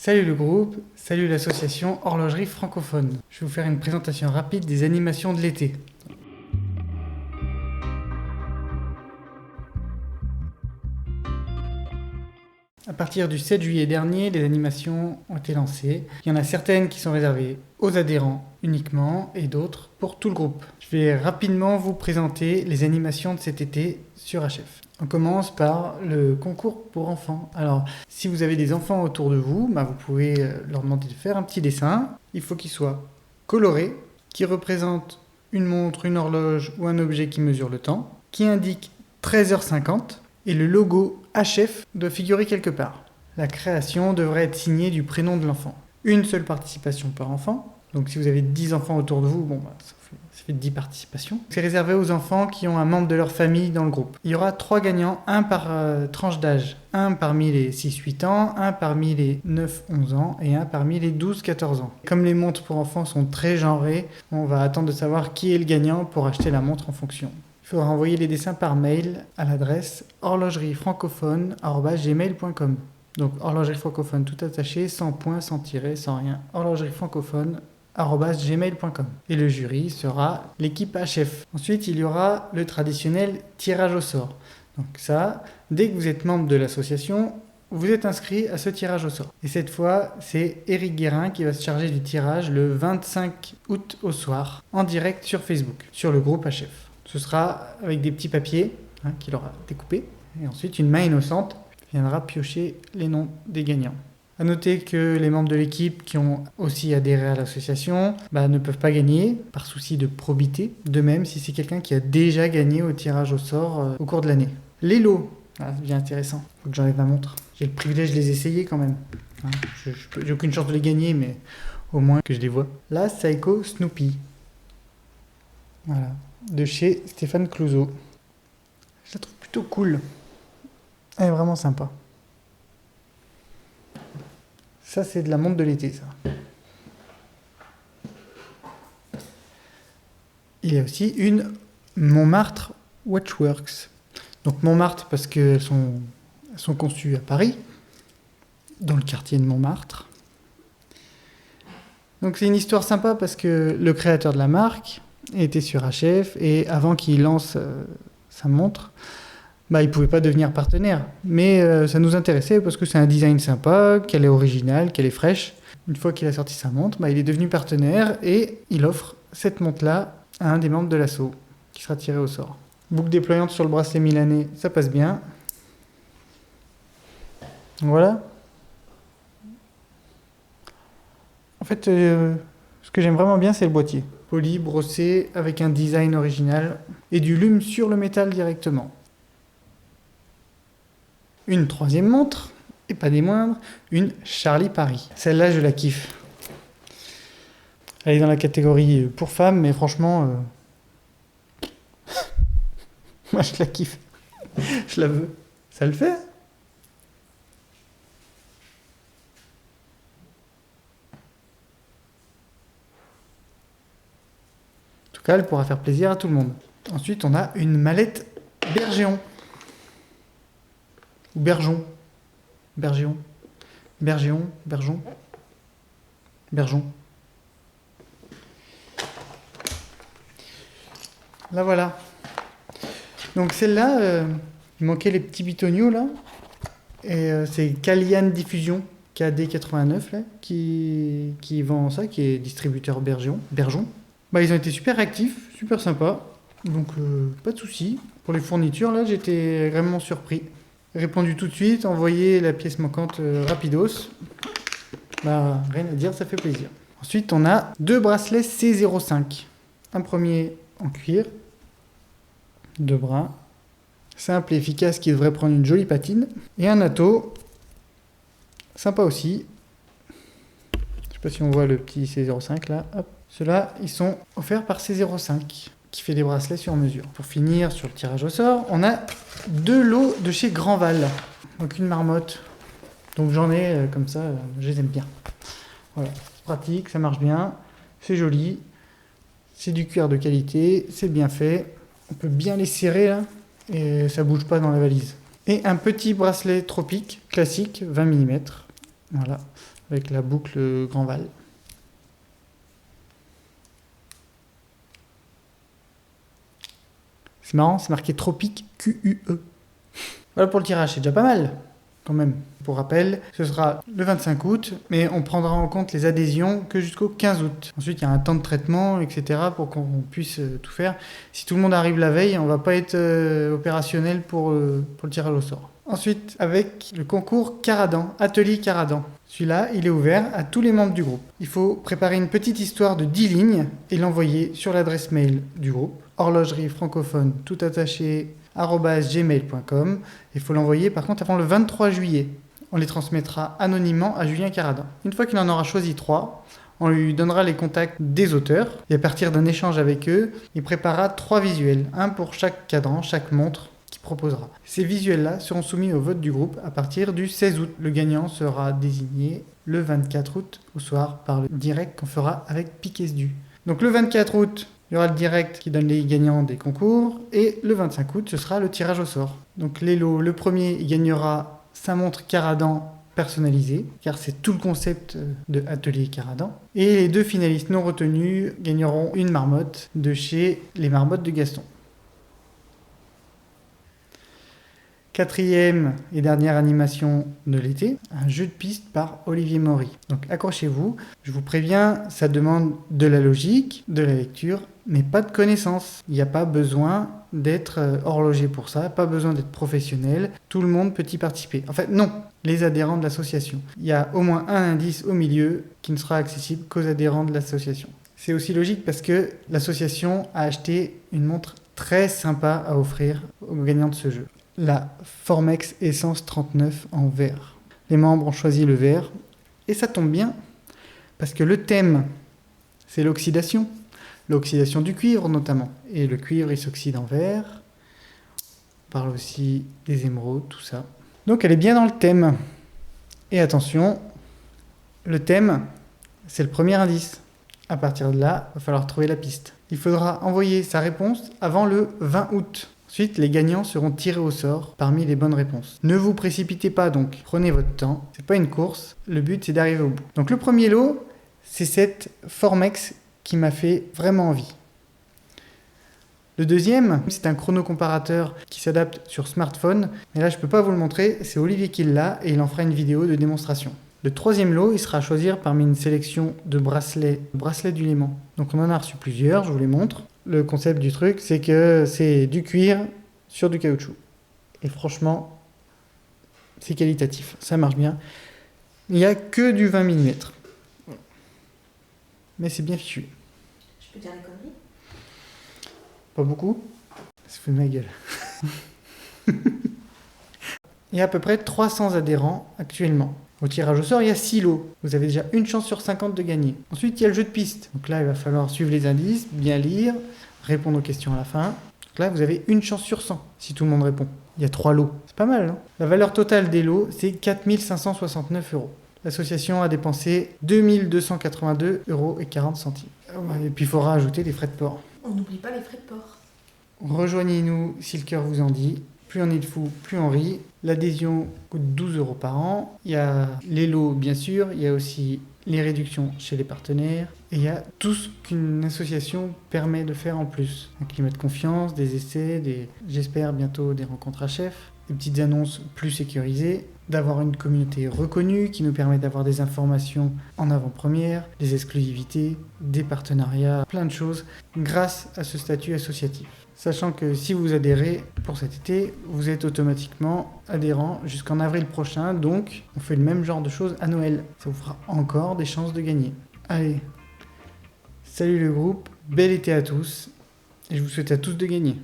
Salut le groupe, salut l'association Horlogerie francophone. Je vais vous faire une présentation rapide des animations de l'été. À partir du 7 juillet dernier, les animations ont été lancées. Il y en a certaines qui sont réservées aux adhérents uniquement et d'autres pour tout le groupe. Je vais rapidement vous présenter les animations de cet été sur HF. On commence par le concours pour enfants. Alors, si vous avez des enfants autour de vous, vous pouvez leur demander de faire un petit dessin. Il faut qu'il soit coloré, qui représente une montre, une horloge ou un objet qui mesure le temps, qui indique 13h50 et le logo HF doit figurer quelque part. La création devrait être signée du prénom de l'enfant. Une seule participation par enfant. Donc si vous avez 10 enfants autour de vous, ça fait 10 participations. C'est réservé aux enfants qui ont un membre de leur famille dans le groupe. Il y aura 3 gagnants, un par tranche d'âge. Un parmi les 6-8 ans, un parmi les 9-11 ans et un parmi les 12-14 ans. Comme les montres pour enfants sont très genrées, on va attendre de savoir qui est le gagnant pour acheter la montre en fonction. Il faudra envoyer les dessins par mail à l'adresse horlogeriefrancophone@gmail.com. Donc horlogerie francophone tout attaché, sans point, sans tiret, sans rien. horlogeriefrancophone@gmail.com. Et le jury sera l'équipe HF. Ensuite, il y aura le traditionnel tirage au sort. Donc ça, dès que vous êtes membre de l'association, vous êtes inscrit à ce tirage au sort. Et cette fois, c'est Eric Guérin qui va se charger du tirage le 25 août au soir, en direct sur Facebook, sur le groupe HF. Ce sera avec des petits papiers qu'il aura découpés. Et ensuite, une main innocente viendra piocher les noms des gagnants. A noter que les membres de l'équipe qui ont aussi adhéré à l'association ne peuvent pas gagner par souci de probité. De même, si c'est quelqu'un qui a déjà gagné au tirage au sort au cours de l'année. Les lots, c'est bien intéressant. Il faut que j'enlève ma montre. J'ai le privilège de les essayer quand même. J'ai aucune chance de les gagner, mais au moins que je les vois. La Psycho Snoopy. Voilà. De chez Stéphane Clouzot. Je la trouve plutôt cool. Elle est vraiment sympa. Ça, c'est de la montre de l'été, ça. Il y a aussi une Montmartre Watchworks. Donc Montmartre, parce qu'elles sont conçues à Paris, dans le quartier de Montmartre. Donc c'est une histoire sympa parce que le créateur de la marque était sur HF et avant qu'il lance sa montre, il ne pouvait pas devenir partenaire. Mais ça nous intéressait parce que c'est un design sympa, qu'elle est originale, qu'elle est fraîche. Une fois qu'il a sorti sa montre, il est devenu partenaire et il offre cette montre-là à un des membres de l'asso qui sera tiré au sort. Boucle déployante sur le bracelet milanais, ça passe bien. Voilà. En fait, ce que j'aime vraiment bien, c'est le boîtier. Poli, brossé, avec un design original et du lume sur le métal directement. Une troisième montre, et pas des moindres, une Charlie Paris. Celle-là, je la kiffe. Elle est dans la catégorie pour femmes, mais franchement, moi je la kiffe. Je la veux. Ça le fait ? En tout cas, elle pourra faire plaisir à tout le monde. Ensuite, on a une mallette Bergeon. Ou Bergeon. Bergeon. Bergeon. Bergeon. Bergeon. Là, voilà. Donc celle-là, il manquait les petits bitoniaux, là. Et c'est Calian Diffusion, KD89, là, qui vend ça, qui est distributeur Bergeon. Ils ont été super actifs, super sympas. Donc, pas de souci. Pour les fournitures, là, j'étais vraiment surpris. Répondu tout de suite, envoyé la pièce manquante rapidos. Rien à dire, ça fait plaisir. Ensuite, on a 2 bracelets C05. Un premier en cuir, 2 brins, simple et efficace qui devrait prendre une jolie patine. Et un atto, sympa aussi. Je sais pas si on voit le petit C05 là. Hop. Ceux-là, ils sont offerts par C05. Qui fait des bracelets sur mesure. Pour finir sur le tirage au sort, on a 2 lots de chez Grandval. Donc une marmotte. Donc j'en ai comme ça, je les aime bien. Voilà, c'est pratique, ça marche bien, c'est joli, c'est du cuir de qualité, c'est bien fait. On peut bien les serrer là, et ça bouge pas dans la valise. Et un petit bracelet tropique, classique, 20 mm. Voilà. avec la boucle Grand Val. C'est marrant, c'est marqué Tropique QUE. Voilà pour le tirage, c'est déjà pas mal, quand même. Pour rappel, ce sera le 25 août, mais on prendra en compte les adhésions que jusqu'au 15 août. Ensuite, il y a un temps de traitement, etc., pour qu'on puisse tout faire. Si tout le monde arrive la veille, on va pas être opérationnel pour le tirage au sort. Ensuite, avec le concours Caradan, Atelier Caradan. Celui-là, il est ouvert à tous les membres du groupe. Il faut préparer une petite histoire de 10 lignes et l'envoyer sur l'adresse mail du groupe, horlogerie francophone tout attaché @gmail.com. Il faut l'envoyer par contre avant le 23 juillet. On les transmettra anonymement à Julien Caradan. Une fois qu'il en aura choisi 3, on lui donnera les contacts des auteurs et à partir d'un échange avec eux, il préparera 3 visuels, un pour chaque cadran, chaque montre qu'il proposera. Ces visuels-là seront soumis au vote du groupe à partir du 16 août. Le gagnant sera désigné le 24 août au soir par le direct qu'on fera avec Piquet-du. Donc le 24 août, il y aura le direct qui donne les gagnants des concours et le 25 août, ce sera le tirage au sort. Donc les lots, le premier, il gagnera sa montre Caradan personnalisée, car c'est tout le concept de Atelier Caradan. Et les 2 finalistes non retenus gagneront une marmotte de chez les Marmottes de Gaston. 4e et dernière animation de l'été, un jeu de piste par Olivier Maury. Donc accrochez-vous, je vous préviens, ça demande de la logique, de la lecture, mais pas de connaissances. Il n'y a pas besoin d'être horloger pour ça, pas besoin d'être professionnel, tout le monde peut y participer. En fait, non, les adhérents de l'association. Il y a au moins un indice au milieu qui ne sera accessible qu'aux adhérents de l'association. C'est aussi logique parce que l'association a acheté une montre très sympa à offrir aux gagnants de ce jeu. La Formex Essence 39 en vert. Les membres ont choisi le vert et ça tombe bien parce que le thème c'est l'oxydation du cuivre notamment, et le cuivre il s'oxyde en vert. On parle aussi des émeraudes, tout ça. Donc elle est bien dans le thème. Et attention, le thème c'est le premier indice. À partir de là, il va falloir trouver la piste. Il faudra envoyer sa réponse avant le 20 août. Ensuite, les gagnants seront tirés au sort parmi les bonnes réponses. Ne vous précipitez pas donc, prenez votre temps. C'est pas une course, le but c'est d'arriver au bout. Donc le premier lot, c'est cette Formex qui m'a fait vraiment envie. Le deuxième, c'est un chronocomparateur qui s'adapte sur smartphone. Mais là, je peux pas vous le montrer, c'est Olivier qui l'a et il en fera une vidéo de démonstration. Le troisième lot, il sera à choisir parmi une sélection de bracelets du Léman. Donc on en a reçu plusieurs, je vous les montre. Le concept du truc, c'est que c'est du cuir sur du caoutchouc. Et franchement, c'est qualitatif, ça marche bien. Il n'y a que du 20 mm. Mais c'est bien fichu. Je peux dire la connerie? Pas beaucoup. Ça fait de ma gueule. Il y a à peu près 300 adhérents actuellement. Au tirage au sort, il y a 6 lots. Vous avez déjà une chance sur 50 de gagner. Ensuite, il y a le jeu de piste. Donc là, il va falloir suivre les indices, bien lire, répondre aux questions à la fin. Donc là, vous avez une chance sur 100 si tout le monde répond. Il y a 3 lots. C'est pas mal, non? La valeur totale des lots, c'est 4 569 €. L'association a dépensé 2 282 € et 40 centimes. Et puis, il faudra ajouter les frais de port. On n'oublie pas les frais de port. Rejoignez-nous si le cœur vous en dit. Plus on est de fous, plus on rit. L'adhésion coûte 12 € par an. Il y a les lots, bien sûr. Il y a aussi les réductions chez les partenaires. Et il y a tout ce qu'une association permet de faire en plus. Un climat de confiance, des essais, j'espère bientôt des rencontres à chef, des petites annonces plus sécurisées, d'avoir une communauté reconnue qui nous permet d'avoir des informations en avant-première, des exclusivités, des partenariats, plein de choses grâce à ce statut associatif. Sachant que si vous adhérez pour cet été, vous êtes automatiquement adhérent jusqu'en avril prochain, donc on fait le même genre de choses à Noël. Ça vous fera encore des chances de gagner. Allez, salut le groupe, bel été à tous, et je vous souhaite à tous de gagner.